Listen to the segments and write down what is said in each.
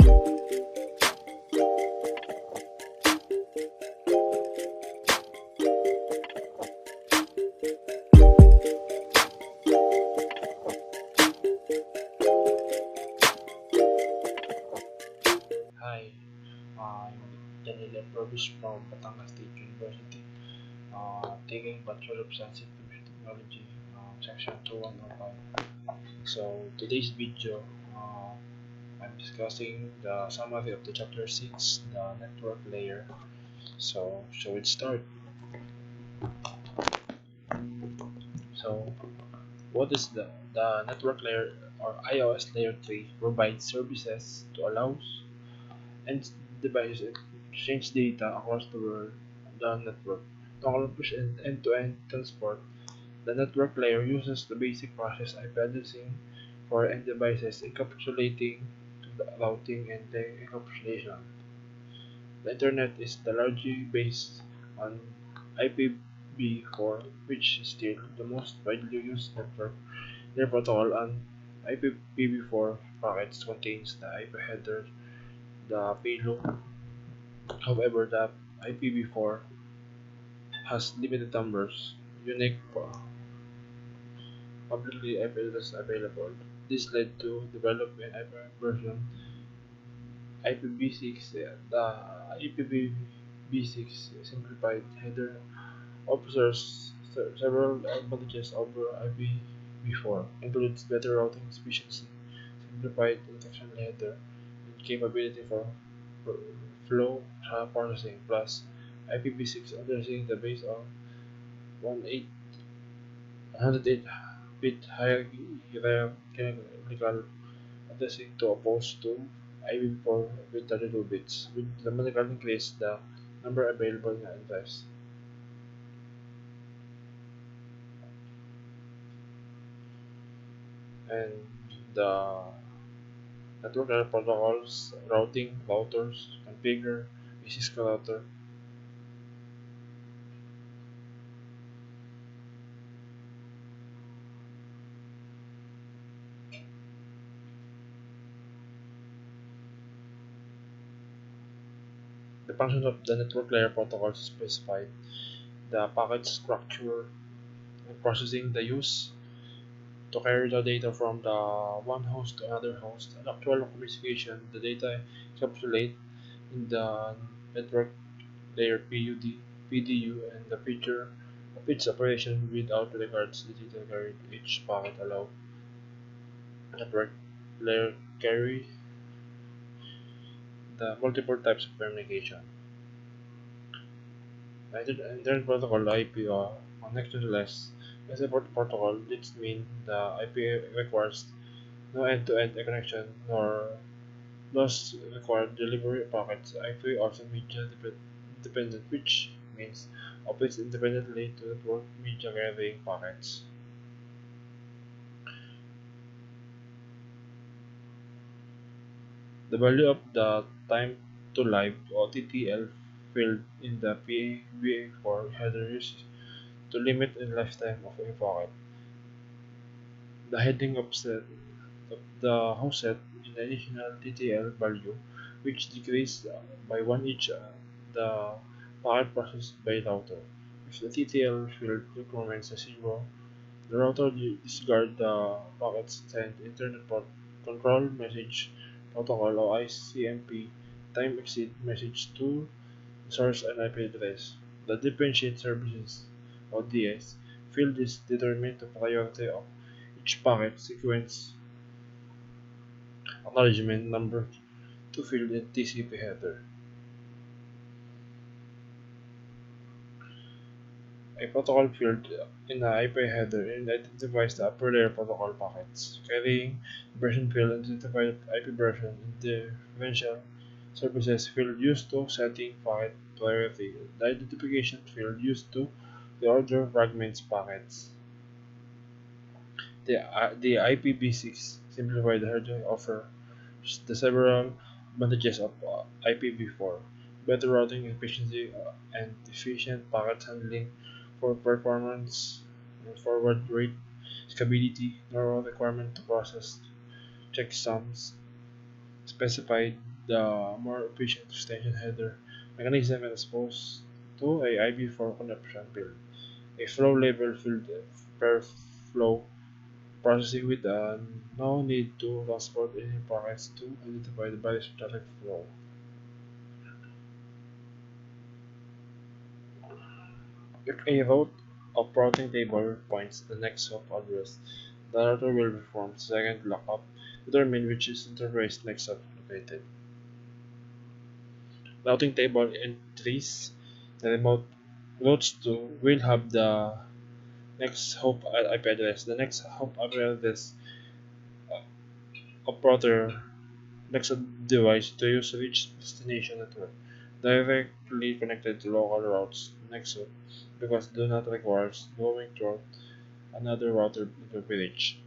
Hi, I'm Lorbis from Batangas State University, taking Bachelor of Science in Information Technology, Section 2105. So, today's video, I'm discussing the summary of the Chapter 6, the network layer. So, shall we start? So, what is the network layer or iOS layer 3 provides services to allow and devices exchange data across the world the network. To accomplish end-to-end transport, the network layer uses the basic process IP addressing for end devices, encapsulating the routing and the encapsulation. The Internet is largely based on IPv4, which is still the most widely used network layer protocol, and IPv4 packets contains the IP header, the payload. However, the IPv4 has limited numbers, unique publicly addresses available. This led to developing version IPv6. The IPv6 simplified header offers several advantages over IPv4, includes better routing efficiency, simplified detection header, and capability for flow processing. Plus, IPv6 addressing the base of 108-bit hierarchical addressing to opposed to IPv4 with 32 bits, which dramatically increase the number available in address. And the network layer protocols, routing, routers, configure, Cisco router. The functions of the network layer protocols specified the packet structure and processing the use to carry the data from the one host to another host. An actual communication, the data encapsulate in the network layer PDU, and the feature of its operation without regards to the data carried each packet allow network layer carry the multiple types of communication. Internet protocol IP or connectionless as a protocol. This means the IP requires no end-to-end connection nor those require delivery packets. IP also media dependent, which means operates independently to network media carrying packets. The value of the time to live or TTL field in the PAVA4 header is to limit the lifetime of a packet. The heading offset of the host set in the additional TTL value, which decreases by 1 each the packet processed by router. If the TTL field requirements is 0, the router discards the packets sent Internet Control Message Protocol or ICMP time exceed message to the source and IP address. The differentiate services or DS field is determined the priority of each packet sequence acknowledgement number to field in TCP header. A protocol field in the IP header identifies the upper layer protocol packets. Carrying version field identifies IP version in the differential services field used to setting packet priority. The identification field used to the order fragments packets. The IPv6 simplified header offers the several advantages of IPv4, better routing efficiency and efficient packet handling for performance and forward rate scalability, no requirement to process checksums specified the more efficient extension header mechanism and exposed to a IV4 connection build. A flow level field per flow processing with no need to transport any packets to identify the body's traffic flow. If a route of routing table points the next hop address, the router will perform second lookup to determine which is interface next hop located. Routing table entries the remote routes to will have the next hop IP address. The next hop IP address operator next device to use reach destination network directly connected to local routes next hop because do not require going through another router to reach.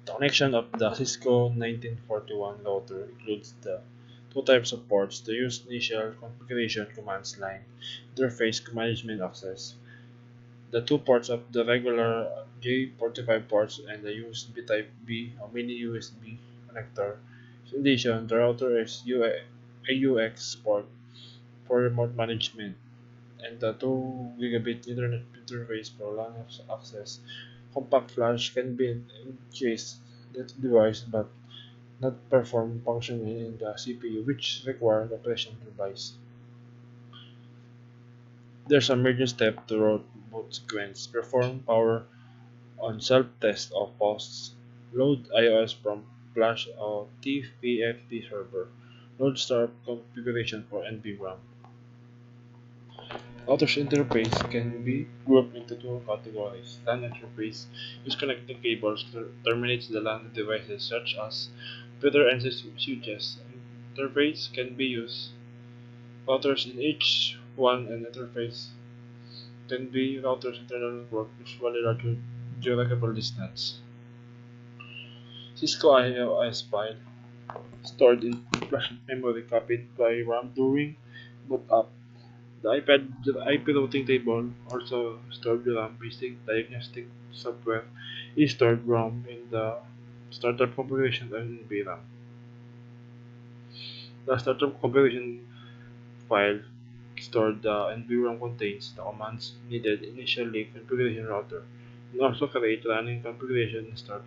The connection of the Cisco 1941 router includes the two types of ports: the use initial configuration commands line interface management access. The two ports of the regular J45 ports and the USB Type B or mini USB connector. In addition, the router is AUX port for remote management and the 2 gigabit Internet interface for LAN access. Compact flash can be encased in the device but not perform functioning in the CPU, which require the operation device. There's a major step to route boot sequence. Perform power on self-test of posts. Load iOS from Flash or TFTP server. Load start configuration for NVRAM. Router's interface can be grouped into two categories. LAN interface use connecting cables terminates the LAN devices such as computer and switches. Interface can be used. Routers in each one and interface can be routers internal network, usually larger geographical distance. Cisco IOS file stored in flash memory copied by RAM during boot up. The IP routing table also stored the RAM. Basic diagnostic software is stored RAM in the startup configuration and VRAM. The startup configuration file stored the NVRAM contains the commands needed initially configuration router and also create running configuration and start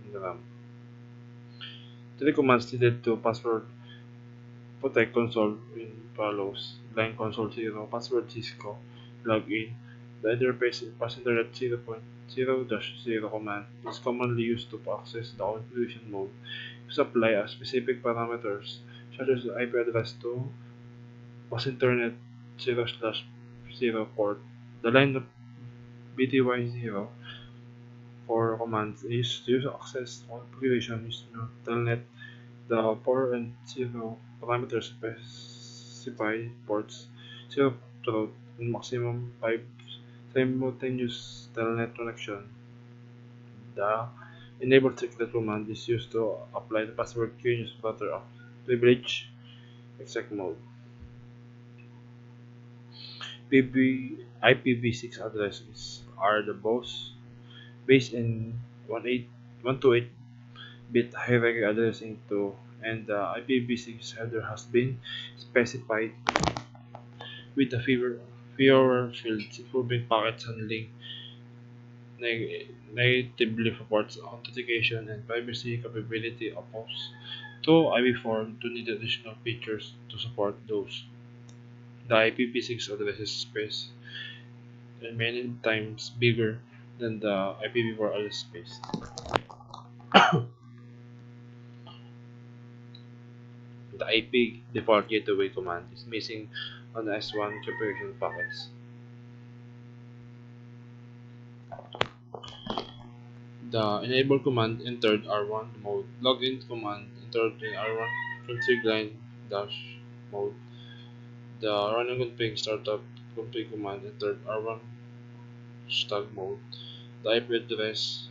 in the RAM. Three commands needed to password protect console in follows: line console 0, password Cisco, login. The interface is pass internet 0.0-0 command is commonly used to access the configuration mode. To apply a specific parameters such as the IP address to pass internet 0/0 port. The line of BTY0 for commands is to use access configuration is to telnet. The power and 0 parameters specify ports 0 through and maximum 5 simultaneous telnet connection. The enable secret command is used to apply the password key in router of privilege exec mode. IPv6 addresses are the both based in 128-bit hierarchy addressing to, and the IPv6 header has been specified with the fewer fields, improving packet handling, natively supports authentication and privacy capability opposed to IPv4 to need additional features to support those. The IPv6 address space is many times bigger than the IPv4 address space. The IP default gateway command is missing on the S1 configuration packets. The enable command entered R1 mode. Login command entered in R1 config line dash mode. The running config startup config command entered R1 stag mode. The IP address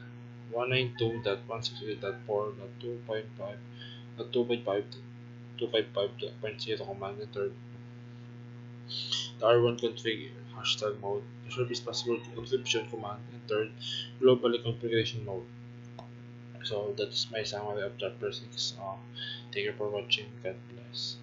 192.168.4.2.5.255.0 command entered. The R1 config hashtag mode. The service password encryption command entered globally configuration mode. So that's my summary of chapter 6. Thank you for watching. God bless.